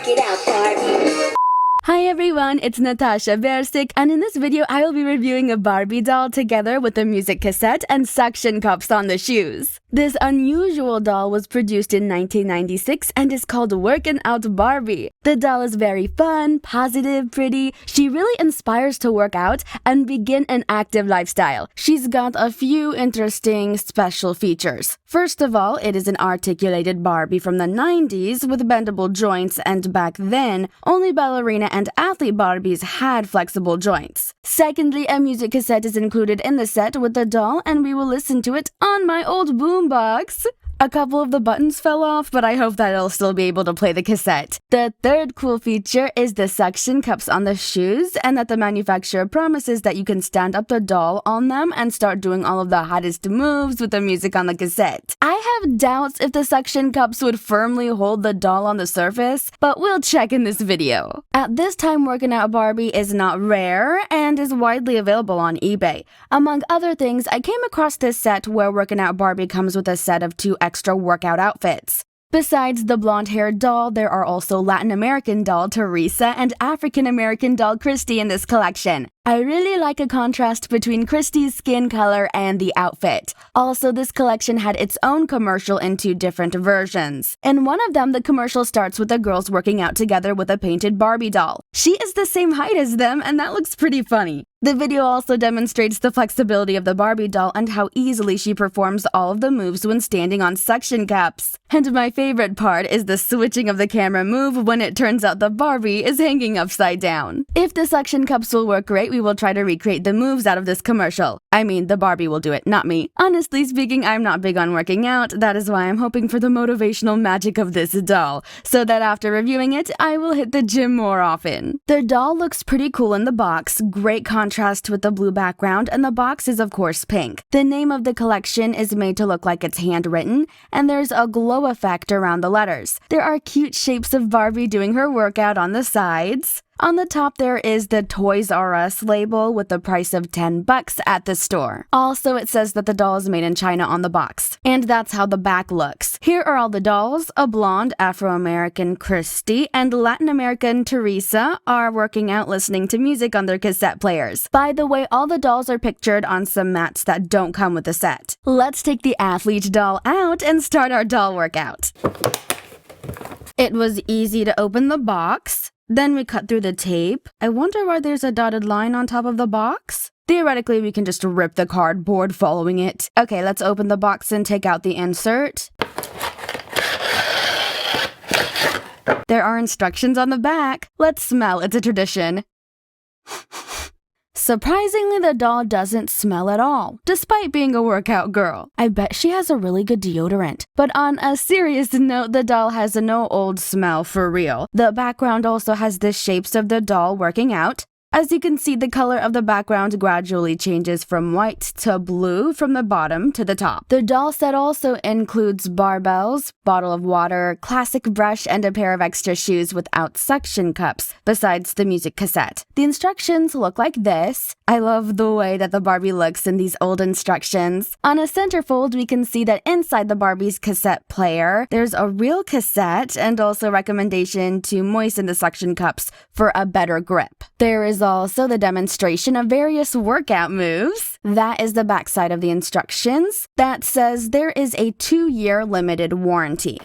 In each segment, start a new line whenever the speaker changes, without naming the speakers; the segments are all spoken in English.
Working Out Barbie.
Hi everyone, it's Natasha Bersic, and in this video I will be reviewing a Barbie doll together with a music cassette and suction cups on the shoes. This unusual doll was produced in 1996 and is called Workin Out Barbie. The doll is very fun, positive, pretty. She really inspires to work out and begin an active lifestyle. She's got a few interesting special features. First of all, it is an articulated Barbie from the 90s with bendable joints, and back then, only ballerina and athlete Barbies had flexible joints. Secondly, a music cassette is included in the set with the doll, and we will listen to it on my old boombox. A couple of the buttons fell off, but I hope that it'll still be able to play the cassette. The third cool feature is the suction cups on the shoes, and that the manufacturer promises that you can stand up the doll on them and start doing all of the hottest moves with the music on the cassette. I have doubts if the suction cups would firmly hold the doll on the surface, but we'll check in this video. At this time, Working Out Barbie is not rare and is widely available on eBay. Among other things, I came across this set where Working Out Barbie comes with a set of 2 extra workout outfits. Besides the blonde-haired doll, there are also Latin American doll Teresa and African American doll Christy in this collection. I really like a contrast between Christy's skin color and the outfit. Also, this collection had its own commercial in 2 different versions. In one of them, the commercial starts with the girls working out together with a painted Barbie doll. She is the same height as them, and that looks pretty funny. The video also demonstrates the flexibility of the Barbie doll and how easily she performs all of the moves when standing on suction cups. And my favorite part is the switching of the camera move when it turns out the Barbie is hanging upside down. If the suction cups will work great, we will try to recreate the moves out of this commercial. I mean, the Barbie will do it, not me. Honestly speaking, I'm not big on working out. That is why I'm hoping for the motivational magic of this doll, so that after reviewing it, I will hit the gym more often. The doll looks pretty cool in the box, great contrast with the blue background, and the box is of course pink. The name of the collection is made to look like it's handwritten, and there's a glow effect around the letters. There are cute shapes of Barbie doing her workout on the sides. On the top, there is the Toys R Us label with the price of $10 at the store. Also, it says that the doll is made in China on the box. And that's how the back looks. Here are all the dolls. A blonde Afro-American Christy and Latin American Teresa are working out listening to music on their cassette players. By the way, all the dolls are pictured on some mats that don't come with the set. Let's take the athlete doll out and start our doll workout. It was easy to open the box. Then we cut through the tape. I wonder why there's a dotted line on top of the box? Theoretically, we can just rip the cardboard following it. Okay, let's open the box and take out the insert. There are instructions on the back. Let's smell, it's a tradition. Surprisingly, the doll doesn't smell at all, despite being a workout girl. I bet she has a really good deodorant. But on a serious note, the doll has no old smell for real. The background also has the shapes of the doll working out. As you can see, the color of the background gradually changes from white to blue from the bottom to the top. The doll set also includes barbells, bottle of water, classic brush, and a pair of extra shoes without suction cups, besides the music cassette. The instructions look like this. I love the way that the Barbie looks in these old instructions. On a centerfold, we can see that inside the Barbie's cassette player, there's a real cassette and also recommendation to moisten the suction cups for a better grip. There is also the demonstration of various workout moves. That is the backside of the instructions. That says there is a 2-year limited warranty.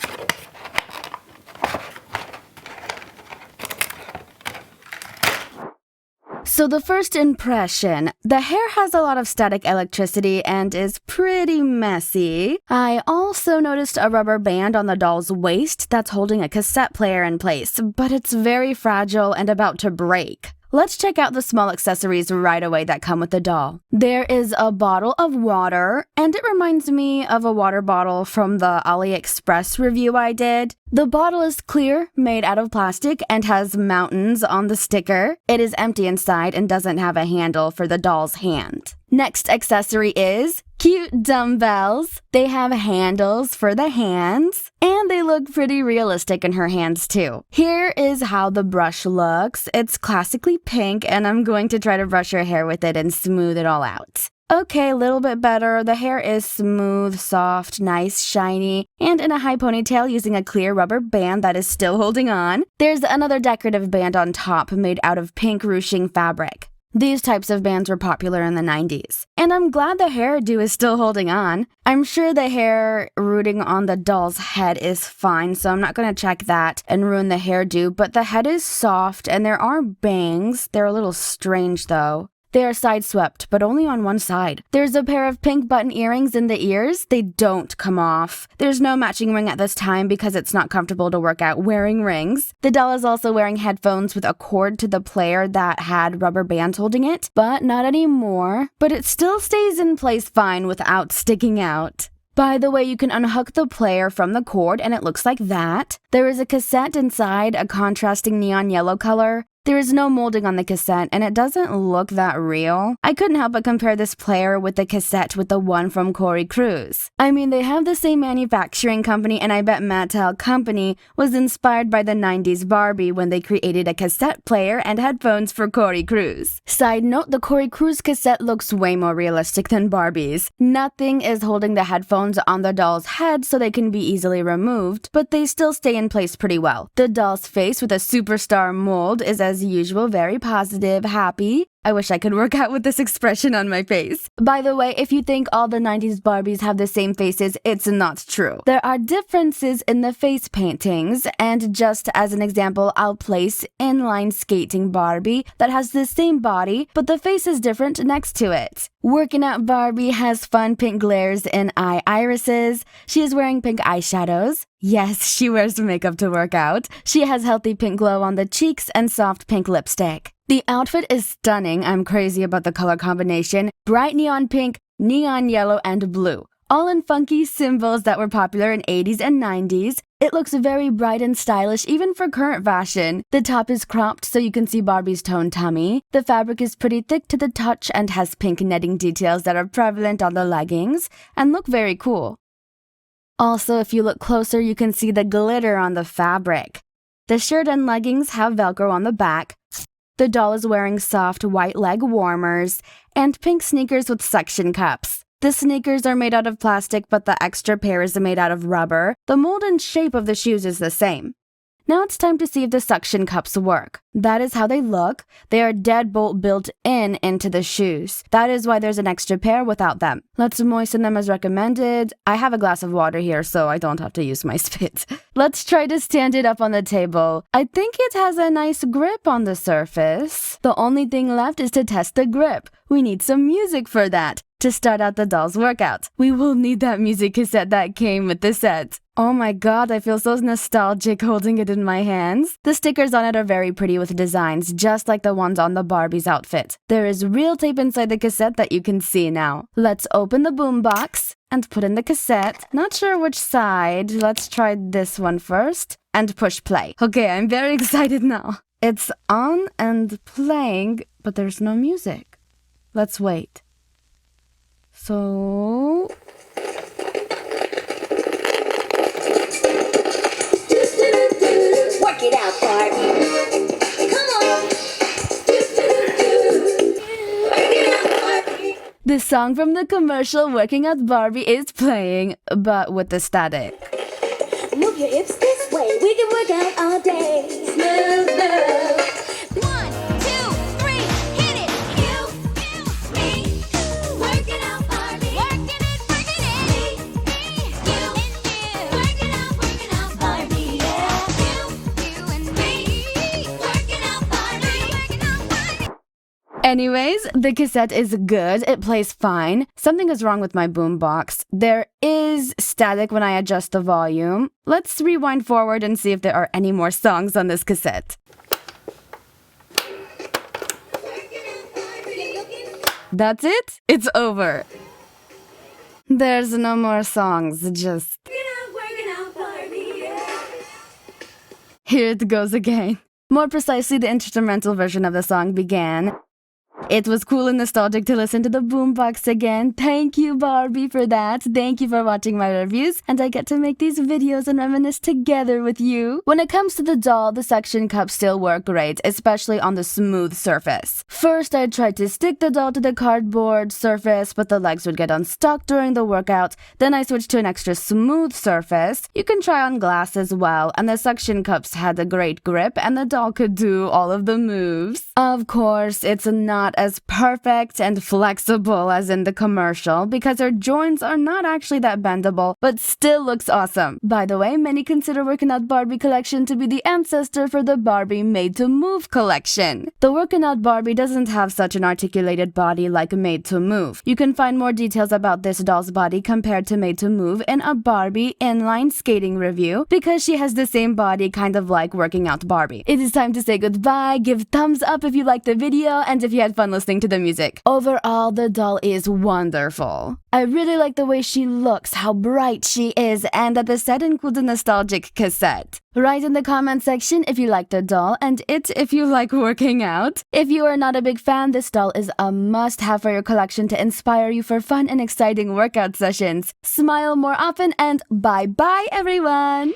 So the first impression, the hair has a lot of static electricity and is pretty messy. I also noticed a rubber band on the doll's waist that's holding a cassette player in place, but it's very fragile and about to break. Let's check out the small accessories right away that come with the doll. There is a bottle of water, and it reminds me of a water bottle from the AliExpress review I did. The bottle is clear, made out of plastic, and has mountains on the sticker. It is empty inside and doesn't have a handle for the doll's hand. Next accessory is cute dumbbells. They have handles for the hands, and they look pretty realistic in her hands too. Here is how the brush looks. It's classically pink, and I'm going to try to brush her hair with it and smooth it all out. Okay, a little bit better. The hair is smooth, soft, nice, shiny, and in a high ponytail using a clear rubber band that is still holding on. There's another decorative band on top made out of pink ruching fabric. These types of bands were popular in the 90s. And I'm glad the hairdo is still holding on. I'm sure the hair rooting on the doll's head is fine, so I'm not going to check that and ruin the hairdo, but the head is soft and there are bangs. They're a little strange though. They are side swept, but only on one side. There's a pair of pink button earrings in the ears. They don't come off. There's no matching ring at this time because it's not comfortable to work out wearing rings. The doll is also wearing headphones with a cord to the player that had rubber bands holding it, but not anymore. But it still stays in place fine without sticking out. By the way, you can unhook the player from the cord and it looks like that. There is a cassette inside, a contrasting neon yellow color. There is no molding on the cassette, and it doesn't look that real. I couldn't help but compare this player with the cassette with the one from Corey Cruz. I mean, they have the same manufacturing company, and I bet Mattel Company was inspired by the 90s Barbie when they created a cassette player and headphones for Corey Cruz. Side note, the Corey Cruz cassette looks way more realistic than Barbie's. Nothing is holding the headphones on the doll's head so they can be easily removed, but they still stay in place pretty well. The doll's face with a superstar mold is as usual, very positive, happy. I wish I could work out with this expression on my face. By the way, if you think all the 90s Barbies have the same faces, it's not true. There are differences in the face paintings, and just as an example, I'll place inline skating Barbie that has the same body, but the face is different next to it. Working Out Barbie has fun pink glares in eye irises. She is wearing pink eyeshadows. Yes, she wears makeup to work out. She has healthy pink glow on the cheeks and soft pink lipstick. The outfit is stunning. I'm crazy about the color combination. Bright neon pink, neon yellow, and blue. All in funky symbols that were popular in 80s and 90s. It looks very bright and stylish even for current fashion. The top is cropped so you can see Barbie's toned tummy. The fabric is pretty thick to the touch and has pink netting details that are prevalent on the leggings and look very cool. Also, if you look closer, you can see the glitter on the fabric. The shirt and leggings have Velcro on the back. The doll is wearing soft white leg warmers and pink sneakers with suction cups. The sneakers are made out of plastic, but the extra pair is made out of rubber. The mold and shape of the shoes is the same. Now it's time to see if the suction cups work. That is how they look. They are deadbolt built into the shoes. That is why there's an extra pair without them. Let's moisten them as recommended. I have a glass of water here, so I don't have to use my spit. Let's try to stand it up on the table. I think it has a nice grip on the surface. The only thing left is to test the grip. We need some music for that. To start out the doll's workout, we will need that music cassette that came with the set. Oh my god, I feel so nostalgic holding it in my hands. The stickers on it are very pretty with designs, just like the ones on the Barbie's outfit. There is real tape inside the cassette that you can see now. Let's open the boombox and put in the cassette. Not sure which side. Let's try this one first and push play. Okay, I'm very excited now. It's on and playing, but there's no music. Let's wait. So...
Work it out, Barbie. Come on. Work it out, Barbie.
The song from the commercial Working Out Barbie is playing, but with the static.
Move your hips this way. We can work out all day. Smooth move. 1, 2, 3, hit it. You, me, working out, Barbie. Working it. Me, you, and you. Working out, Barbie. Yeah. You and me, working out, Barbie.
Anyways, the cassette is good. It plays fine. Something is wrong with my boombox. There is static when I adjust the volume. Let's rewind forward and see if there are any more songs on this cassette. That's it? It's over. There's no more songs, just...
Working out, Barbie. Yeah.
Here it goes again. More precisely, the instrumental version of the song began. It was cool and nostalgic to listen to the boombox again. Thank you, Barbie, for that. Thank you for watching my reviews, and I get to make these videos and reminisce together with you. When it comes to the doll, the suction cups still work great, especially on the smooth surface. First, I tried to stick the doll to the cardboard surface, but the legs would get unstuck during the workout. Then I switched to an extra smooth surface. You can try on glass as well, and the suction cups had a great grip, and the doll could do all of the moves. Of course, it's not as perfect and flexible as in the commercial, because her joints are not actually that bendable, but still looks awesome. By the way, many consider Working Out Barbie collection to be the ancestor for the Barbie Made to Move collection. The Working Out Barbie doesn't have such an articulated body like Made to Move. You can find more details about this doll's body compared to Made to Move in a Barbie inline skating review, because she has the same body kind of like Working Out Barbie. It is time to say goodbye. Give thumbs up if you liked the video and if you had fun listening to the music. Overall, the doll is wonderful. I really like the way she looks, how bright she is, and that the set includes a nostalgic cassette. Write in the comment section if you like the doll, and if you like working out. If you are not a big fan, this doll is a must-have for your collection to inspire you for fun and exciting workout sessions. Smile more often, and bye-bye, everyone!